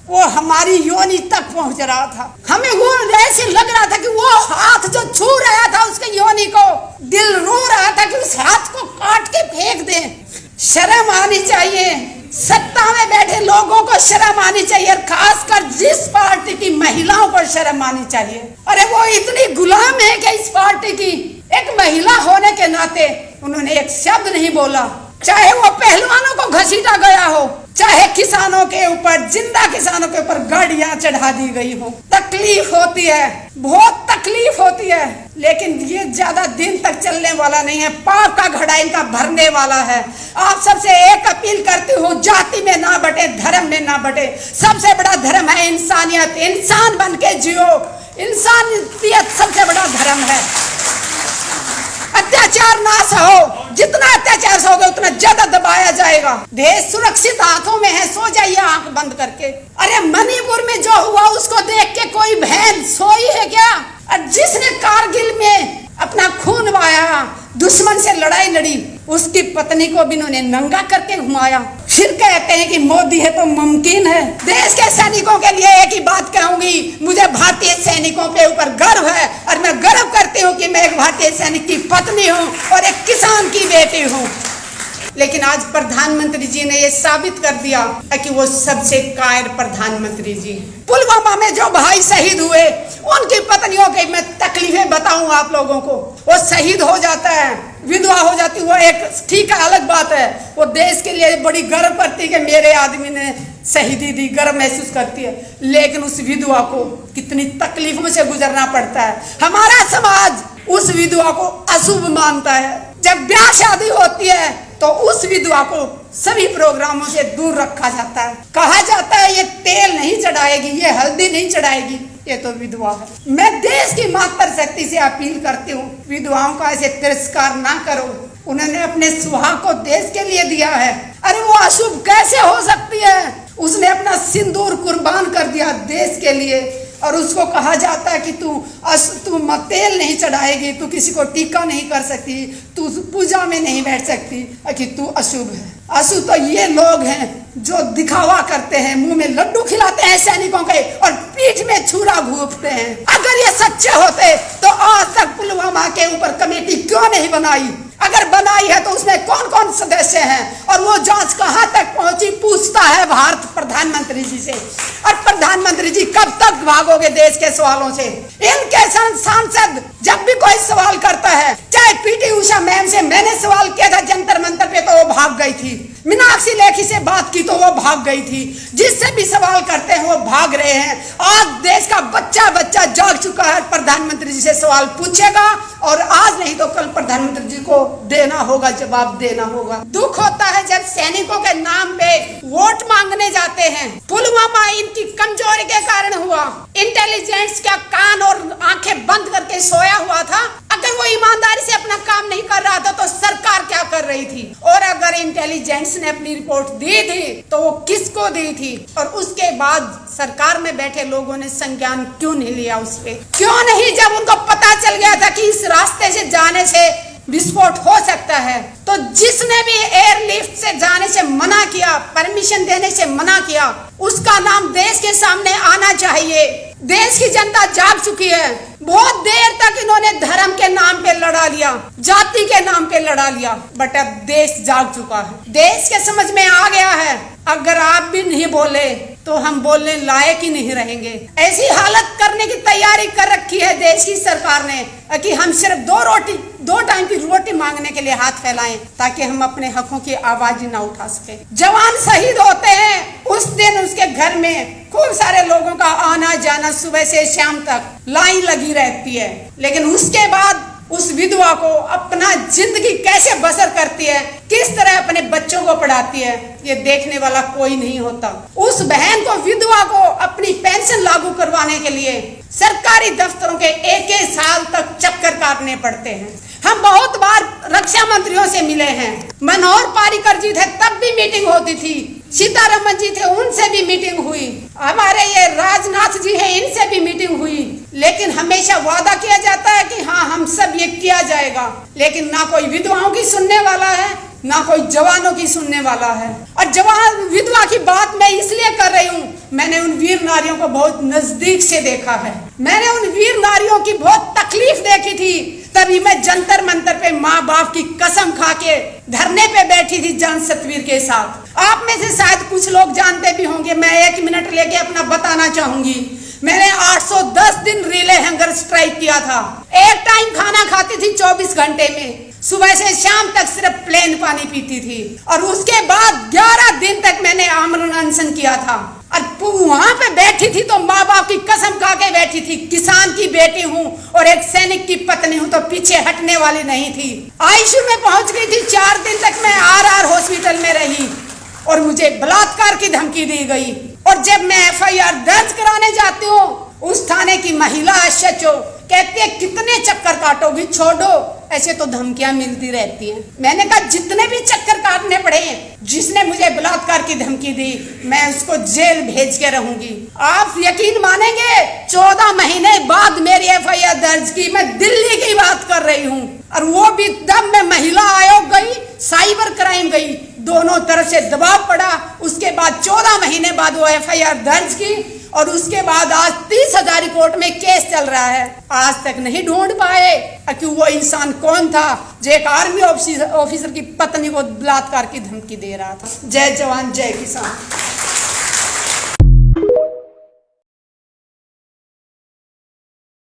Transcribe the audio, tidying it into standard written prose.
वो हमारी योनि तक पहुंच रहा था। हमें वो ऐसे लग रहा था कि वो हाथ जो छू रहा था उसके योनि को, दिल रो रहा था कि उस हाथ को काट के फेंक दे। शर्म आनी चाहिए, सत्ता में बैठे लोगों को शर्म आनी चाहिए, और खासकर जिस पार्टी की महिलाओं को शर्म आनी चाहिए। अरे वो इतनी गुलाम है कि इस पार्टी की, एक महिला होने के नाते उन्होंने एक शब्द नहीं बोला। चाहे वो पहलवानों को घसीटा गया हो, चाहे किसानों के ऊपर, जिंदा किसानों के ऊपर गाड़ियां चढ़ा दी गई हो, तकलीफ होती है, बहुत तकलीफ होती है, लेकिन ये ज्यादा दिन तक चलने वाला नहीं है। पाप का घड़ा इनका भरने वाला है। आप सबसे एक अपील करती हूँ, जाति में ना बटे, धर्म में ना बटे। सबसे बड़ा धर्म है इंसानियत। इंसान बन के जियो, इंसानियत सबसे बड़ा धर्म है। अत्याचार ना सहो, जितना अत्याचार सहोगे उतना ज्यादा दबाया जाएगा। देश सुरक्षित हाथों में है, सो जाइए आंख बंद करके। अरे मणिपुर में जो हुआ उसको देख के कोई बहन सोई है क्या? और जिसने कारगिल में अपना खून बहाया, दुश्मन से लड़ाई लड़ी, उसकी पत्नी को भी इन्होंने नंगा करके घुमाया। फिर कहते हैं कि मोदी है तो मुमकिन है। देश के सैनिकों के लिए एक ही बात कहूंगी, मुझे भारतीय सैनिकों पे ऊपर गर्व है, और मैं गर्व करती हूँ कि मैं एक भारतीय सैनिक की पत्नी हूँ और एक किसान की बेटी हूँ। लेकिन आज प्रधानमंत्री जी ने ये साबित कर दिया कि वो सबसे कायर प्रधानमंत्री जी। पुलवामा में जो भाई शहीद हुए, उनकी पत्नियों की मैं तकलीफें बताऊं आप लोगों को। वो शहीद हो जाता है, विधवा हो जाती, वो एक ठीक है, अलग बात है। वो देश के लिए बड़ी गर्व करती है कि मेरे आदमी ने शहीदी दी, गर्व महसूस करती है। लेकिन उस विधवा को कितनी तकलीफों से गुजरना पड़ता है। हमारा समाज उस विधवा को अशुभ मानता है। जब ब्याह शादी होती है तो उस विधवा को सभी प्रोग्रामों से दूर रखा जाता है। कहा जाता है ये तेल नहीं चढ़ाएगी, ये हल्दी नहीं चढ़ाएगी, ये तो विधवा है। मैं देश की मातृशक्ति से अपील करती हूँ, विधवाओं का ऐसे तिरस्कार ना करो। उन्होंने अपने सुहाग को देश के लिए दिया है। अरे वो अशुभ कैसे हो सकती है? उसने अपना सिंदूर कुर्बान कर दिया देश के लिए, और उसको कहा जाता है कि तू तेल नहीं चढ़ाएगी, तू किसी को टीका नहीं कर सकती, तू पूजा में नहीं बैठ सकती, कि तू अशुभ है। अशुभ तो ये लोग हैं जो दिखावा करते हैं, मुंह में लड्डू खिलाते हैं सैनिकों के और पीठ में छुरा घूंपते हैं। अगर ये सच्चे होते तो आज तक पुलवामा के ऊपर कमेटी क्यों नहीं बनाई? अगर बनाई है तो उसमें कौन कौन सदस्य हैं, और वो जांच कहां तक पहुंची, पूछता है भारत प्रधानमंत्री जी से। और प्रधानमंत्री जी कब तक भागोगे देश के सवालों से? इनके सांसद जब भी कोई सवाल करता है, चाहे पीटी उषा मैम से मैंने सवाल किया था जंतर मंतर पे तो वो भाग गई थी, मीनाक्षी लेखी से बात की तो वो भाग गई थी, जिससे भी सवाल करते हैं वो भाग रहे हैं। आज देश का बच्चा बच्चा जाग चुका है, प्रधानमंत्री जी से सवाल पूछेगा, और आज नहीं तो कल प्रधानमंत्री जी को देना होगा, जवाब देना होगा। दुख होता है जब सैनिकों के नाम पे वोट मांगने जाते हैं। पुलवामा इनकी कमजोरी के कारण हुआ। इंटेलिजेंस का कान और आंखें बंद करके सोया हुआ था। अगर वो ईमानदारी से अपना काम नहीं कर रहा था तो सरकार क्या कर रही थी? और अगर इंटेलिजेंस ने अपनी रिपोर्ट दी थी तो वो किसको दी थी? और उसके बाद सरकार में बैठे लोगों ने संज्ञान क्यों नहीं लिया उस पे? क्यों नहीं? जब उनको पता चल गया था कि इस रास्ते से जाने से विस्फोट हो सकता है, तो जिसने भी एयरलिफ्ट से जाने से मना किया, परमिशन देने से मना किया, उसका नाम देश के सामने आना चाहिए। देश की जनता जाग चुकी है। बहुत देर तक इन्होंने धर्म के नाम पे लड़ा लिया, जाति के नाम पे लड़ा लिया, बट अब देश जाग चुका है। देश के समझ में आ गया है, अगर आप भी नहीं बोले तो हम बोलने लायक ही नहीं रहेंगे। ऐसी हालत करने की तैयारी कर रखी है देश की सरकार ने कि हम सिर्फ दो टाइम की रोटी मांगने के लिए हाथ फैलाएं, ताकि हम अपने हकों की आवाज ना उठा सके। जवान शहीद होते हैं, उस दिन उसके घर में खूब सारे लोगों का आना जाना, सुबह से शाम तक लाइन लगी रहती है। लेकिन उसके बाद उस विधवा को अपना जिंदगी कैसे बसर करती है, किस तरह अपने बच्चों को पढ़ाती है, ये देखने वाला कोई नहीं होता। उस बहन को, विधवा को अपनी पेंशन लागू करवाने के लिए सरकारी दफ्तरों के एक साल तक चक्कर काटने पड़ते हैं। हम बहुत बार रक्षा मंत्रियों से मिले हैं। मनोहर पारिकर जी थे तब भी मीटिंग होती थी, सीतारमन जी थे उनसे भी मीटिंग हुई, हमारे ये राजनाथ जी हैं इनसे भी मीटिंग हुई। लेकिन हमेशा वादा किया जाता है कि हाँ हम सब ये किया जाएगा, लेकिन ना कोई विधवाओं की सुनने वाला है, ना कोई जवानों की सुनने वाला है। और जवान विधवा की बात मैं इसलिए कर रही हूँ मैंने उन वीर नारियों को बहुत नजदीक से देखा है। मैंने उन वीर नारियों की बहुत तकलीफ देखी थी, तभी मैं जंतर मंतर पे माँ बाप की कसम खा के धरने पे बैठी थी जन सतवीर के साथ। आप में से शायद कुछ लोग जानते भी होंगे, मैं 1 मिनट लेके अपना बताना चाहूंगी। मैंने 810 दिन रिले हंगर स्ट्राइक किया था। एक टाइम खाना खाती थी 24 घंटे में, सुबह से शाम तक सिर्फ प्लेन पानी पीती थी, और उसके बाद 11 दिन तक मैंने आमरण अनशन किया था। और वहां पे बैठी थी तो माँ बाप की कसम खा के बैठी थी, किसान की बेटी हूँ और एक सैनिक की पत्नी हूँ तो पीछे हटने वाली नहीं थी। आईसीयू में पहुंच गई थी, 4 दिन तक मैं RR हॉस्पिटल में रही और मुझे बलात्कार की धमकी दी गई। और जब मैं FIR दर्ज कराने जाती हूँ, उस थाने की महिला SHO कहती है कितने चक्कर काटोगी, छोड़ो, ऐसे तो धमकियां मिलती रहती हैं। मैंने कहा जितने भी चक्कर काटने पड़े, जिसने मुझे बलात्कार की धमकी दी मैं उसको जेल भेज के रहूंगी। आप यकीन मानेंगे 14 महीने बाद मेरी FIR दर्ज की, मैं दिल्ली की बात कर रही हूँ, और वो भी तब मैं महिला आयोग गई, साइबर क्राइम गई, दोनों तरफ से दबाव पड़ा। उसके बाद 14 महीने बाद वो FIR दर्ज की, और उसके बाद आज 30,000 कोर्ट में केस चल रहा है। आज तक नहीं ढूंढ पाए कि वो इंसान कौन था जो एक आर्मी ऑफिसर की पत्नी को बलात्कार की धमकी दे रहा था। जय जवान जय किसान।